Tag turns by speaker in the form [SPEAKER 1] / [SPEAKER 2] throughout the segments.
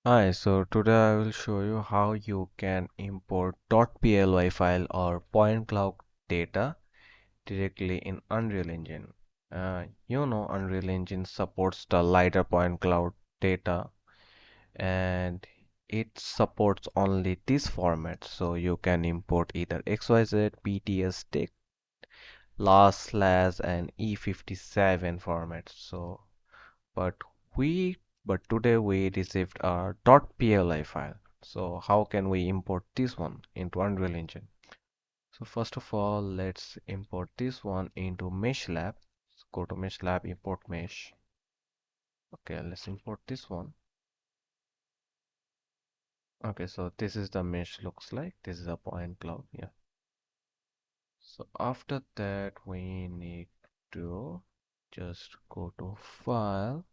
[SPEAKER 1] Hi, so today I will show you how you can import .ply file or point cloud data directly in Unreal Engine. Unreal Engine supports the LiDAR point cloud data and it supports only this format. So you can import either XYZ, PTS, TIC, LAS, SLAS, and E57 formats. But we but today we received a .pli file. So how can we import this one into Unreal Engine? So first of all, let's import this one into MeshLab. So go to MeshLab, import mesh. Okay, let's import this one. Okay, so this is the mesh looks like. This is a point cloud. Yeah. So after that, we need to just go to File.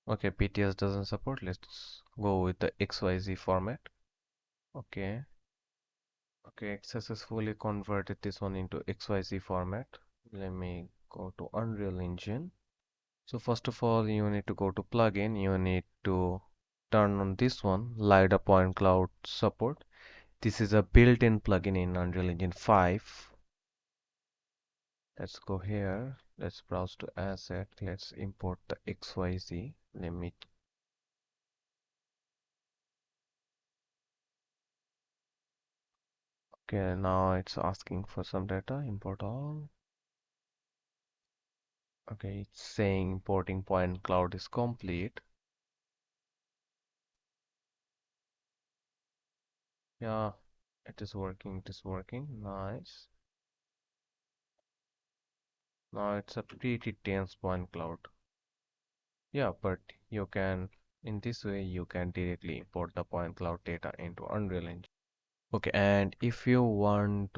[SPEAKER 1] Okay, PTS doesn't support. Let's go with the XYZ format. Okay. Okay, it successfully converted this one into XYZ format. Let me go to Unreal Engine. So first of all, you need to go to plugin. You need to turn on this one, LiDAR Point Cloud Support. This is a built-in plugin in Unreal Engine 5. Let's go here. Let's browse to asset. Let's import the XYZ. Let me. Okay, now it's asking for some data. Import all. Okay, it's saying importing point cloud is complete. Yeah, it is working. It is working. Nice. Now it's a pretty dense point cloud. Yeah, but you can, in this way, you can directly import the point cloud data into Unreal Engine. Okay, and if you want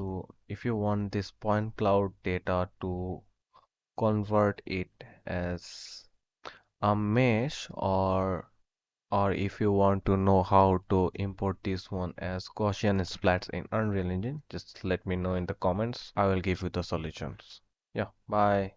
[SPEAKER 1] this point cloud data to convert it as a mesh or if you want to know how to import this one as Gaussian splats in Unreal Engine, just let me know in the comments. I will give you the solutions. Yeah, bye.